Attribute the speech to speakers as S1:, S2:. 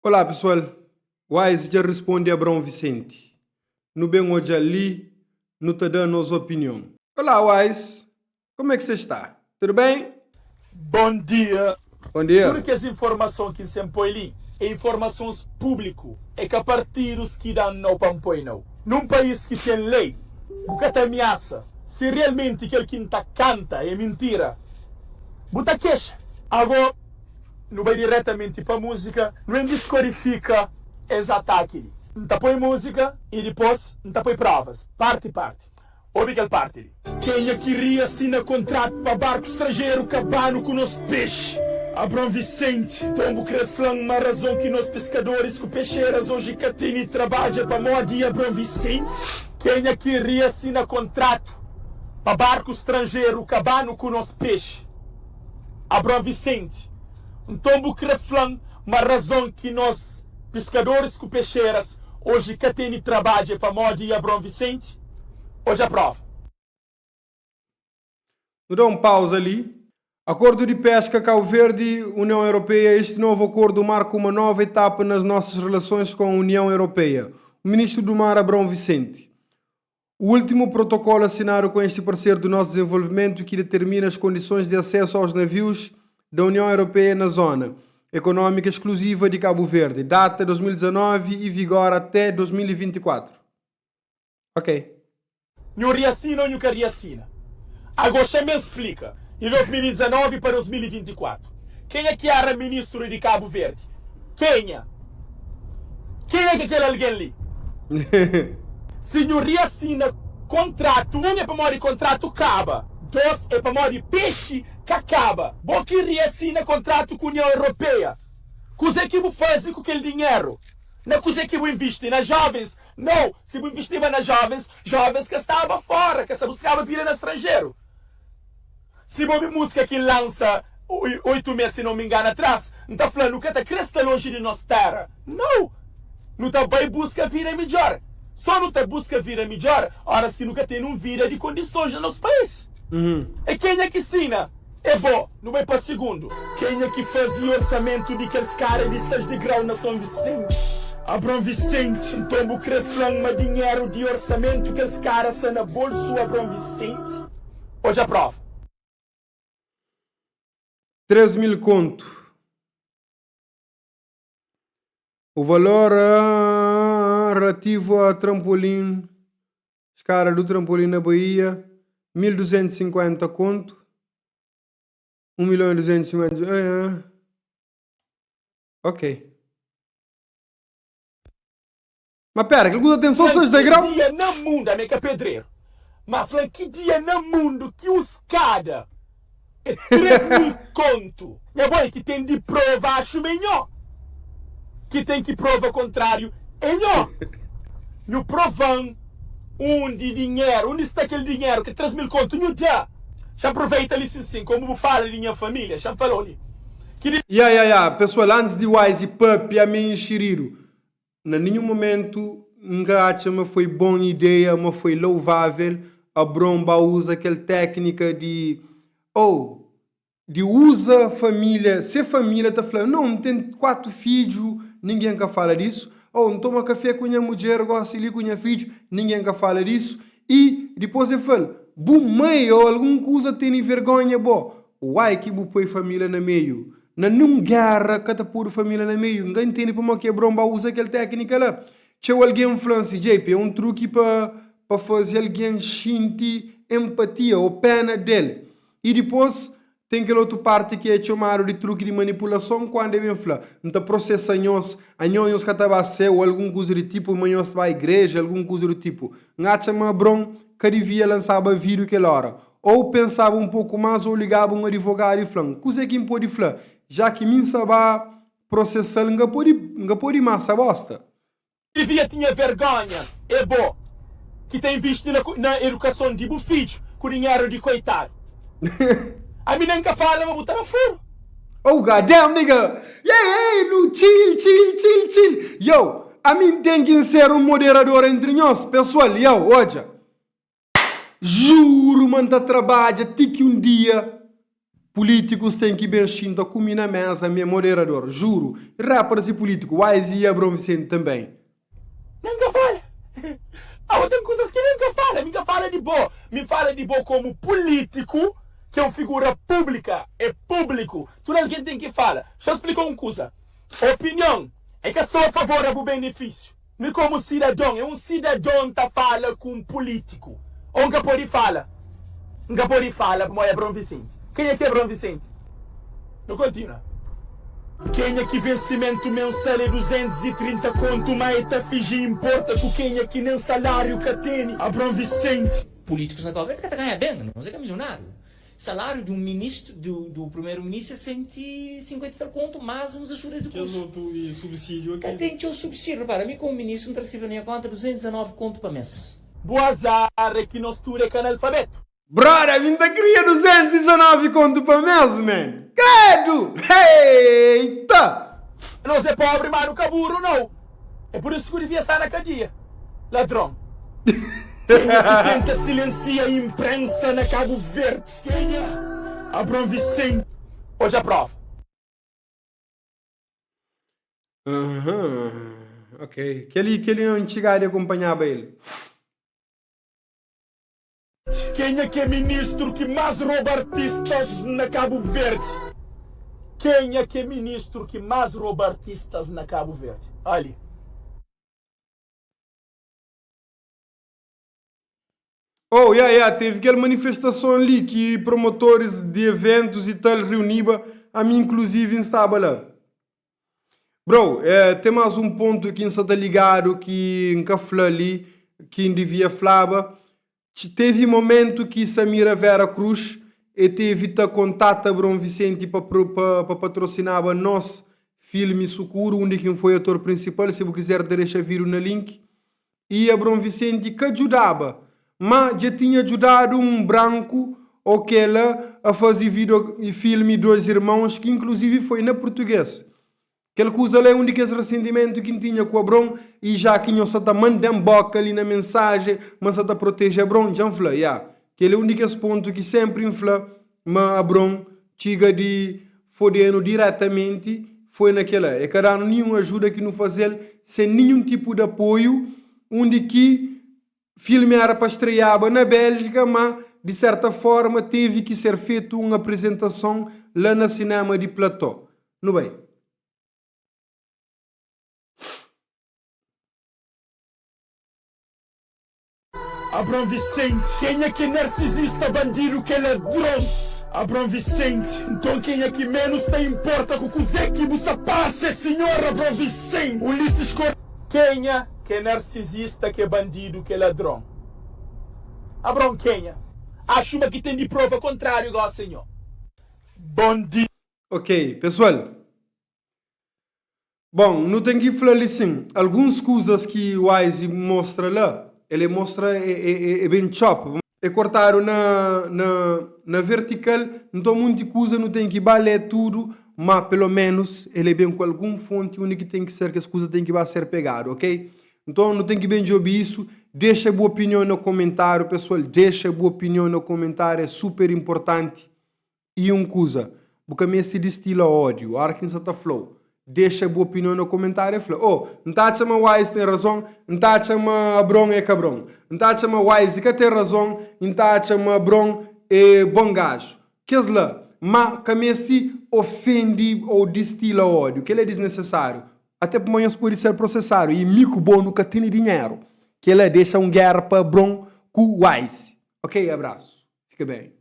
S1: Olá pessoal, Wise já responde a Abrão Vicente. No bem hoje ali, não te dando nossa opinião. Olá Wise, como é que você está? Tudo bem?
S2: Bom dia.
S1: Bom dia.
S2: Tudo que as informações que se põe ali é informações públicas. É que a partidos que dão não põe não. Num país que tem lei, nunca te ameaça. Se realmente aquele que está canta é mentira, bota queixa. Agora, não vai diretamente para a música, não descodifica esse ataque. Não põe música e depois não põe provas. Parte. Obrigado, parte. Quem é que queria assinar contrato para barco estrangeiro cabano com os peixes? Abrão Vicente, tombo creflão, uma razão que nós pescadores com peixeiras hoje catini trabalha para moda Abrão Vicente. Quem é que queria assinar contrato para barco estrangeiro cabano com os peixes? Abrão Vicente. Um tombo creflão, uma razão que nós, pescadores com peixeiras, hoje cateni trabalha para moda e Abrão Vicente, hoje aprova.
S1: Vou dar um pausa ali. Acordo de pesca Cabo Verde, União Europeia. Este novo acordo marca uma nova etapa nas nossas relações com a União Europeia. O ministro do Mar, Abrão Vicente. O último protocolo assinado com este parceiro do nosso desenvolvimento que determina as condições de acesso aos navios da União Europeia na Zona Econômica Exclusiva de Cabo Verde. Data 2019 e vigor até 2024. Ok.
S2: Não reassina ou não quer reassina? Agora você me explica. De 2019 para 2024. Quem é que era ministro de Cabo Verde? Quem é? Quem é que aquele alguém ali? Se não reassina contrato, um é para morrer contrato acaba. Dois é para morrer peixe que acaba. Bom que reassina contrato com a União Europeia. Coisa que faz com aquele dinheiro? Não coisa que investe nas jovens. Não, se investir nas jovens que estavam fora, que se buscava vida no estrangeiro. Se uma música que lança 8 meses, se não me engano, atrás, não está falando que está cresta longe de nossa terra. Não! Não está bem busca vida melhor. Só não está busca vida melhor, horas que nunca tem vida de condições no nosso país. E quem é que ensina? É bom, não vai para segundo. Quem é que fazia orçamento de aqueles caras de 6 de grau na São Vicente? Abrão Vicente, tombo creflão, mas dinheiro de orçamento que os caras são na bolso, Abrão Vicente. Hoje aprova.
S1: 13.000 conto. O valor relativo a trampolim, escada do trampolim na Bahia, 1.250 conto. 1.250.000. Ok. Mas pera, que custa atenção 6 de grau?
S2: Que dia no mundo, amiga pedreiro? Mas que dia no mundo que os cada é 3.000 conto? É bom que tem de prova, acho melhor. Que tem que prova contrário, é melhor. No provão, onde dinheiro, onde está aquele dinheiro que 3.000 conto não dá? Já aproveita ali sim, como fala de minha família, já falou ali.
S1: Pessoal, antes de Wise Pup a mim enxeriro, em nenhum momento acho que foi boa ideia, mas foi louvável. A Bromba usa aquela técnica de usa família, se família está falando, não tem 4 filhos, ninguém que fala disso. Não toma café com a mulher, gosta de ir com a filho, ninguém que fala disso. E depois ele fala, mãe, ou alguma coisa tem vergonha, uai que põe família no meio. Não guerra que tá pôr família no meio. Ninguém entende como que a Bromba usa aquela técnica lá. Se alguém influencia, JP, é um truque para fazer alguém sentir empatia ou pena dele. E depois tem aquela outra parte que é chamado de truque de manipulação, quando ele fala, então processa anhos que estava a ser, ou alguma coisa do tipo, anhos vai à igreja, alguma coisa do tipo. Ngacha uma Brom que devia lançava vídeo aquela hora. Ou pensava um pouco mais, ou ligava um advogado e falava, coisa que pode falar, já que mim sabia processar, não pode massa bosta.
S2: Devia tinha vergonha, é bom, que tem visto na educação de filho, com dinheiro de coitado. A mim nunca fala, mas botar a furo.
S1: Oh, goddamn, nigga. Yeah, no, chill. Yo, a mim tem que ser um moderador entre nós, pessoal. Yo, olha. Juro, manda trabalho, até que um dia políticos têm que bem xinta comer na mesa, meu moderador, juro. Rappers e político, Wise e Abrão Vicente também.
S2: Nunca fala. Tem coisas que nunca fala. Nunca fala de boa. Me fala de boa como político, que é uma figura pública. É público. Tudo alguém tem que falar. Deixa eu explicar uma coisa. Opinião é que sou a favor do benefício. Me como cidadão. É um cidadão que fala com um político. Ou nunca pode falar. Nunca pode falar como é Abrão Vicente. Quem é que é Abrão Vicente? Não continua. Quem é que vencimento mensal é 230 conto, mas tá fingir importa com quem é que nem salário que tem. Abrão Vicente.
S3: Políticos na governo que ganha bem, não sei que é milionário. Salário de um ministro, do primeiro-ministro é 150 conto, mais uns ajudas de custo.
S4: Tem subsídio aqui.
S3: Tem o subsídio, para mim como ministro não recebe nem a conta 219 conto para mês.
S2: Boa azar é que nós tudo é analfabeto.
S1: Brother, ainda queria 219 conto para mês, man. Credo! Eita!
S2: Nós é pobre, mas nunca burro, não. É por isso que eu devia estar na cadeia. Ladrão. Quem é que tenta silenciar a imprensa na Cabo Verde? Quem é? Abrão Vicente. Hoje a prova.
S1: Ok. Que ele antigamente acompanhava ele.
S2: Quem é que é ministro que mais rouba artistas na Cabo Verde? Quem é que é ministro que mais rouba artistas na Cabo Verde? Ali.
S1: Oh, teve aquela manifestação ali que promotores de eventos e tal reuniram, a mim inclusive estava lá. Bro, tem mais um ponto que está ligado que encafla ali, que devia falar. Teve momento que Samira Vera Cruz e teve que contatar Abrão Vicente para patrocinar o nosso filme Socorro, onde quem foi ator principal, se você quiser deixar vir no link. E Abrão Vicente que ajudava, mas já tinha ajudado um branco ou aquela a fazer filme Dois Irmãos, que inclusive foi na português. Aquela coisa lá é um daqueles ressentimentos que tinha com o Abrão e já que não se está mandando boca ali na mensagem, mas se está proteger Abrão, já infla, Aquele é um daqueles pontos que sempre infla, mas Abrão chega de fodendo diretamente, foi naquela. É que não nenhuma ajuda que não fazer, sem nenhum tipo de apoio, onde que filme era para estrear na Bélgica, mas de certa forma teve que ser feita uma apresentação lá no cinema de Plató. Não bem?
S2: Abrão Vicente, quem é que é narcisista, bandido, que é ladrão? Abrão Vicente, então quem é que menos te importa com o que que você passa, senhor Abrão Vicente? Ulisses Cor... Quem é que é narcisista, que é bandido, que é ladrão? Abrão quem é? Acho que tem de prova contrário, igual senhor. Bandido.
S1: Ok, pessoal. Bom, não tem que falar assim. Algumas coisas que o Wise mostra lá, ele mostra é bem chop. É cortaram na vertical, então muita coisa não tem que baler tudo, mas pelo menos ele é bem com algum fonte onde que tem que ser que as coisas tem que ser pegado, ok? Então não tem que bem ouvir isso. Deixa a boa opinião no comentário, pessoal. Deixa a boa opinião no comentário, é super importante. E uma coisa, porque me se destila ódio, a hora que você está flow. Deixa a boa opinião no comentário e fala, não está a chamar Wise tem razão, não está a chamar Abrão é cabrão, não está a chamar Wise que tem razão, não está a chamar Abrão é bom gajo. Que é lá, mas que se ofende ou destila ódio, que ele é desnecessário. Até para amanhã pode ser processado e mico bom nunca tem dinheiro. Que ele deixa guerra para Abrão com Wise. Ok, abraço. Fica bem.